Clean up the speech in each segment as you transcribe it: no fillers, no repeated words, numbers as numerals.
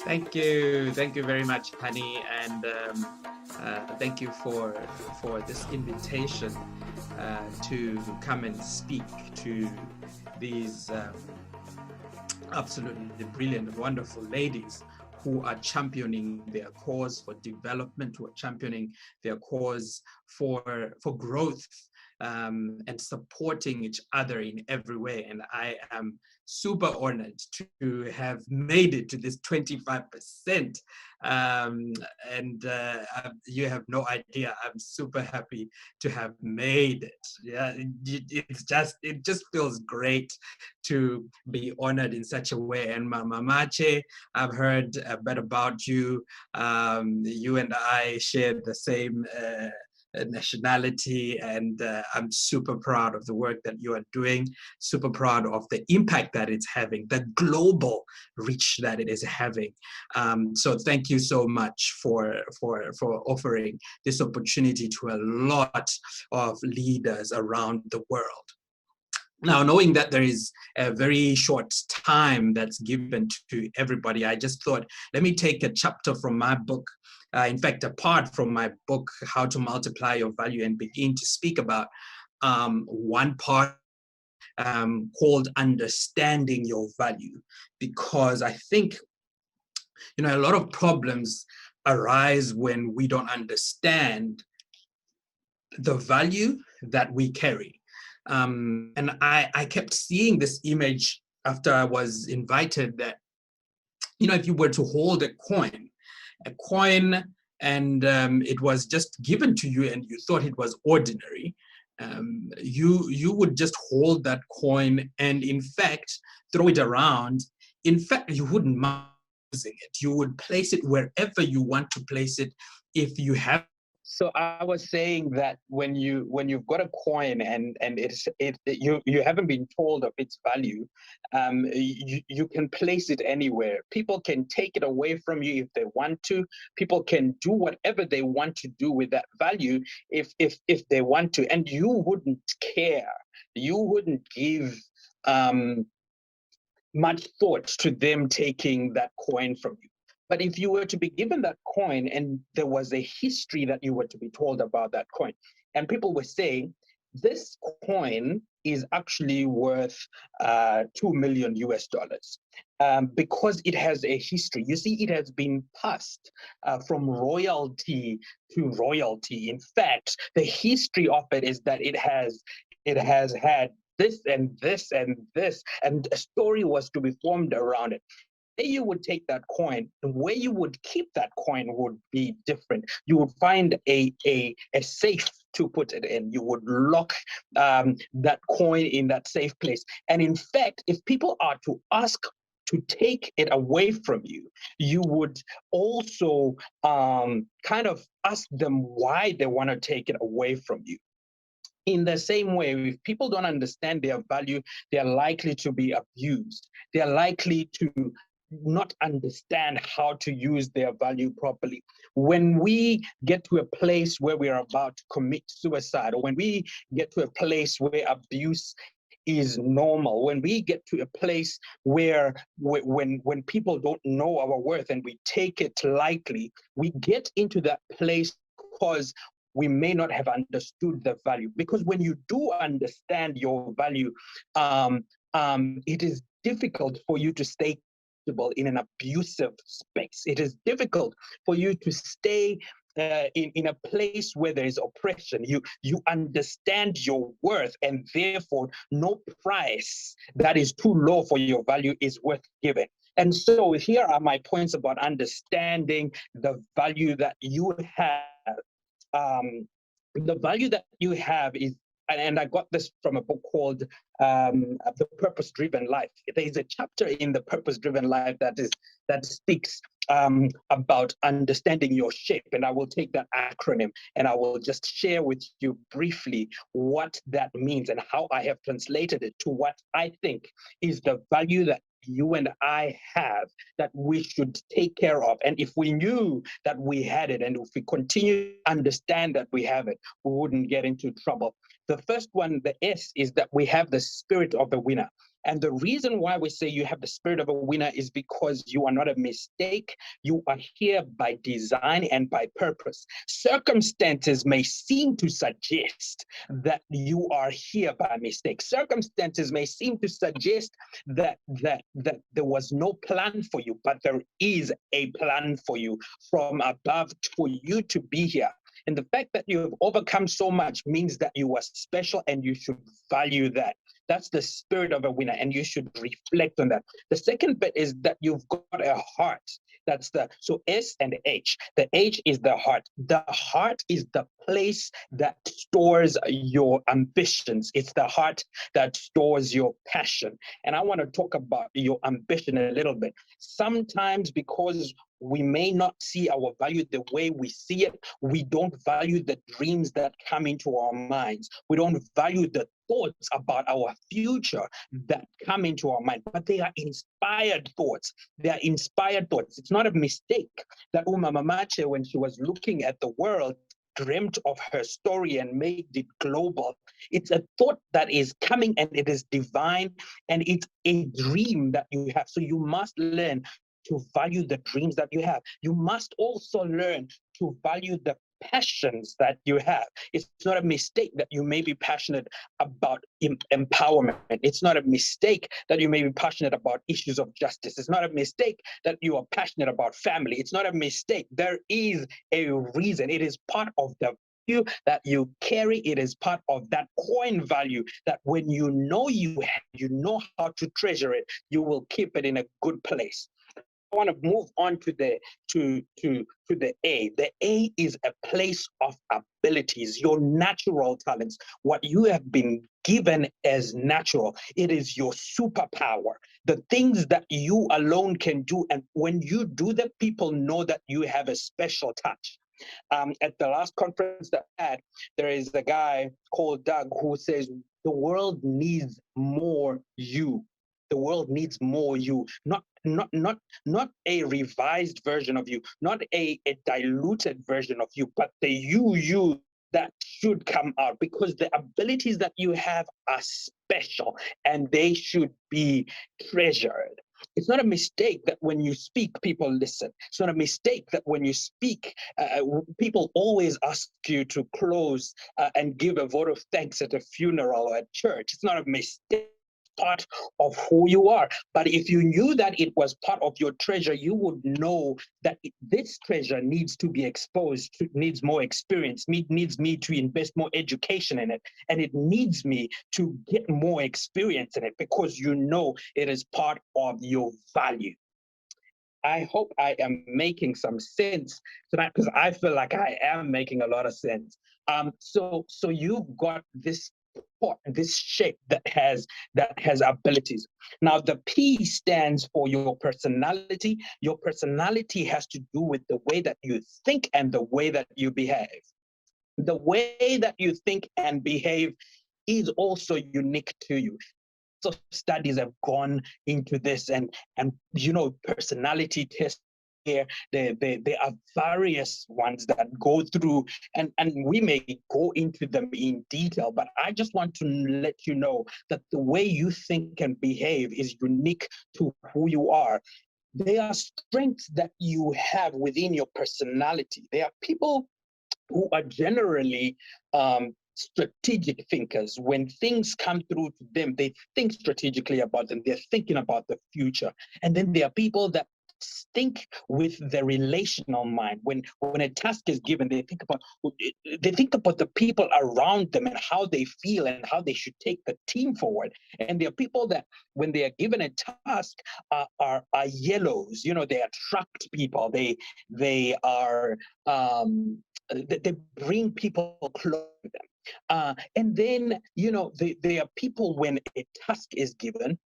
Thank you very much, Honey, and thank you for this invitation to come and speak to these absolutely brilliant, wonderful ladies who are championing their cause for development, who are championing their cause for growth, and supporting each other in every way. And I am super honored to have made it to this 25%. And you have no idea, I'm super happy to have made it. Yeah, it just feels great to be honored in such a way. And Mama Mache, I've heard a bit about you. You and I share the same nationality, and I'm super proud of the work that you are doing, super proud of the impact that it's having, the global reach that it is having. So thank you so much for offering this opportunity to a lot of leaders around the world. Now, knowing that there is a very short time that's given to everybody, I just thought, let me take a chapter from my book, in fact, apart from my book, How to Multiply Your Value, and begin to speak about one part called Understanding Your Value. Because I think, a lot of problems arise when we don't understand the value that we carry. And I kept seeing this image after I was invited that, if you were to hold a coin, and it was just given to you and you thought it was ordinary, you would just hold that coin and in fact throw it around. In fact, you wouldn't mind using it. You would place it wherever you want to place it if you have. So I was saying that when you've got a coin and you haven't been told of its value, you can place it anywhere. People can take it away from you if they want to. People can do whatever they want to do with that value if they want to, and you wouldn't care. You wouldn't give much thought to them taking that coin from you. But if you were to be given that coin and there was a history that you were to be told about that coin, and people were saying, this coin is actually worth 2 million US dollars because it has a history. You see, it has been passed from royalty to royalty. In fact, the history of it is that it has had this and this and this, and a story was to be formed around it. You would take that coin, the way you would keep that coin would be different. You would find a safe to put it in. You would lock that coin in that safe place. And in fact, if people are to ask to take it away from you, you would also kind of ask them why they want to take it away from you. In the same way, if people don't understand their value, they are likely to be abused. They are likely to not understand how to use their value properly. When we get to a place where we are about to commit suicide, or when we get to a place where abuse is normal, when we get to a place where when people don't know our worth and we take it lightly, we get into that place because we may not have understood the value. Because when you do understand your value, it is difficult for you to stay in an abusive space. It is difficult for you to stay in a place where there is oppression. You understand your worth, and therefore no price that is too low for your value is worth giving. And so here are my points about understanding the value that you have. The value that you have is, and I got this from a book called The Purpose-Driven Life. There is a chapter in The Purpose-Driven Life that speaks about understanding your shape. And I will take that acronym and I will just share with you briefly what that means and how I have translated it to what I think is the value that you and I have that we should take care of. And if we knew that we had it, and if we continue to understand that we have it, we wouldn't get into trouble. The first one, the S, is that we have the spirit of a winner. And the reason why we say you have the spirit of a winner is because you are not a mistake. You are here by design and by purpose. Circumstances may seem to suggest that you are here by mistake. Circumstances may seem to suggest that there was no plan for you, but there is a plan for you from above for you to be here. And the fact that you have overcome so much means that you are special, and you should value that. That's the spirit of a winner, and you should reflect on that. The second bit is that you've got a heart. That's so S and H. The H is the heart. The heart is the place that stores your ambitions. It's the heart that stores your passion. And I want to talk about your ambition a little bit. Sometimes, because we may not see our value the way we see it, we don't value the dreams that come into our minds. We don't value the thoughts about our future that come into our mind, but they are inspired thoughts. They are inspired thoughts. It's not a mistake that Uma Mamache, when she was looking at the world, dreamt of her story and made it global. It's a thought that is coming, and it is divine, and it's a dream that you have. So you must learn to value the dreams that you have. You must also learn to value the passions that you have. It's not a mistake that you may be passionate about empowerment. It's not a mistake that you may be passionate about issues of justice. It's not a mistake that you are passionate about family. It's not a mistake. There is a reason. It is part of the value that you carry. It is part of that coin value that when you know you know how to treasure it, you will keep it in a good place. I want to move on to the A. The A is a place of abilities, your natural talents, what you have been given as natural. It is your superpower, the things that you alone can do. And when you do that, people know that you have a special touch. At the last conference that I had, there is a guy called Doug who says, the world needs more you. The world needs more you, not a revised version of you, not a diluted version of you, but the you that should come out, because the abilities that you have are special and they should be treasured. It's not a mistake that when you speak, people listen. It's not a mistake that when you speak, people always ask you to close and give a vote of thanks at a funeral or at church. It's not a mistake. Part of who you are. But if you knew that it was part of your treasure, you would know that this treasure needs to be exposed, needs more experience, needs me to invest more education in it, and it needs me to get more experience in it, because you know it is part of your value. I hope I am making some sense tonight, because I feel like I am making a lot of sense. So you've got this shape that has abilities. Now the P stands for your personality. Your personality has to do with the way that you think and the way that you behave. The way that you think and behave is also unique to you. So studies have gone into this, and personality tests here. There are various ones that go through, and we may go into them in detail, but I just want to let you know that the way you think and behave is unique to who you are. There are strengths that you have within your personality. There are people who are generally strategic thinkers. When things come through to them, they think strategically about them. They're thinking about the future. And then there are people that think with the relational mind. When a task is given, they think about the people around them and how they feel and how they should take the team forward. And there are people that when they are given a task are yellows. They attract people. They are they bring people close to them. And then, there are people when a task is given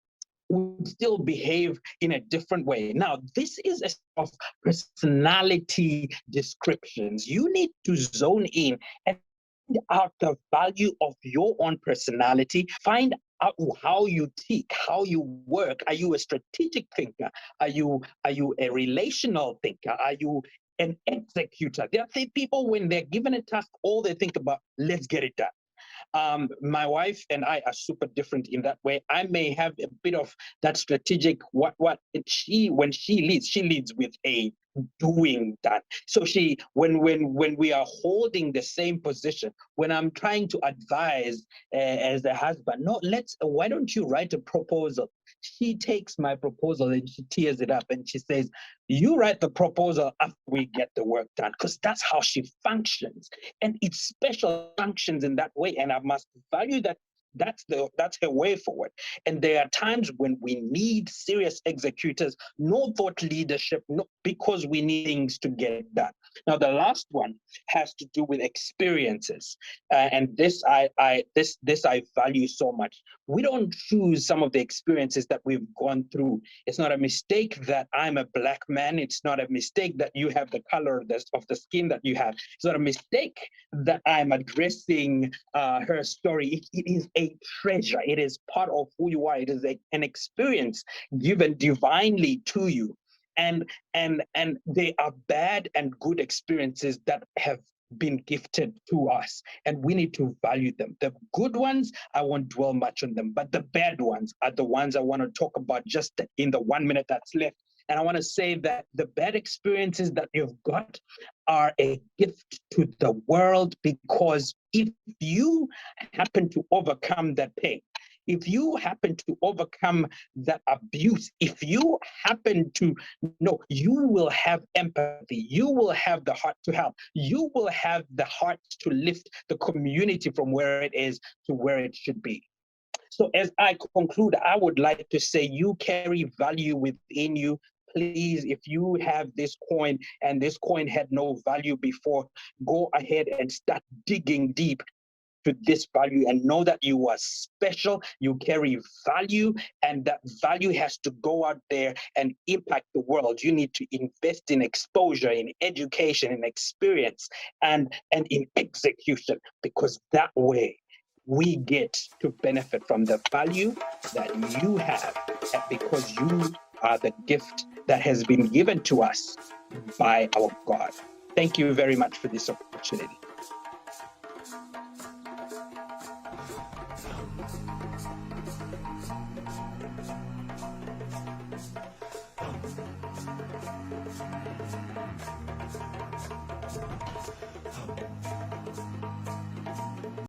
would still behave in a different way. Now, this is a set of personality descriptions. You need to zone in and find out the value of your own personality. Find out how you tick, how you work. Are you a strategic thinker? Are you a relational thinker? Are you an executor? There are people when they're given a task, all they think about, let's get it done. My wife and I are super different in that way. I may have a bit of that strategic when she leads with a doing that. So when we are holding the same position, when I'm trying to advise as a husband, no, why don't you write a proposal? She takes my proposal and she tears it up and she says, you write the proposal after we get the work done, because that's how she functions. And it's special functions in that way. And I must value that. That's her way forward. And there are times when we need serious executors, no thought leadership, no, because we need things to get done. Now, the last one has to do with experiences, and this I value so much. We don't choose some of the experiences that we've gone through. It's not a mistake that I'm a Black man. It's not a mistake that you have the color of the skin that you have. It's not a mistake that I'm addressing her story. It is a treasure. It is part of who you are. It is an experience given divinely to you. And they are bad and good experiences that have been gifted to us, and we need to value them. The good ones, I won't dwell much on them, but the bad ones are the ones I want to talk about just in the 1 minute that's left. And I want to say that the bad experiences that you've got are a gift to the world, because if you happen to overcome that pain, if you happen to overcome that abuse, if you happen to know, you will have empathy, you will have the heart to help, you will have the heart to lift the community from where it is to where it should be. So as I conclude, I would like to say you carry value within you. Please, if you have this coin and this coin had no value before, go ahead and start digging deep to this value and know that you are special, you carry value, and that value has to go out there and impact the world. You need to invest in exposure, in education, in experience, and in execution, because that way we get to benefit from the value that you have, and because you are the gift that has been given to us by our God. Thank you very much for this opportunity.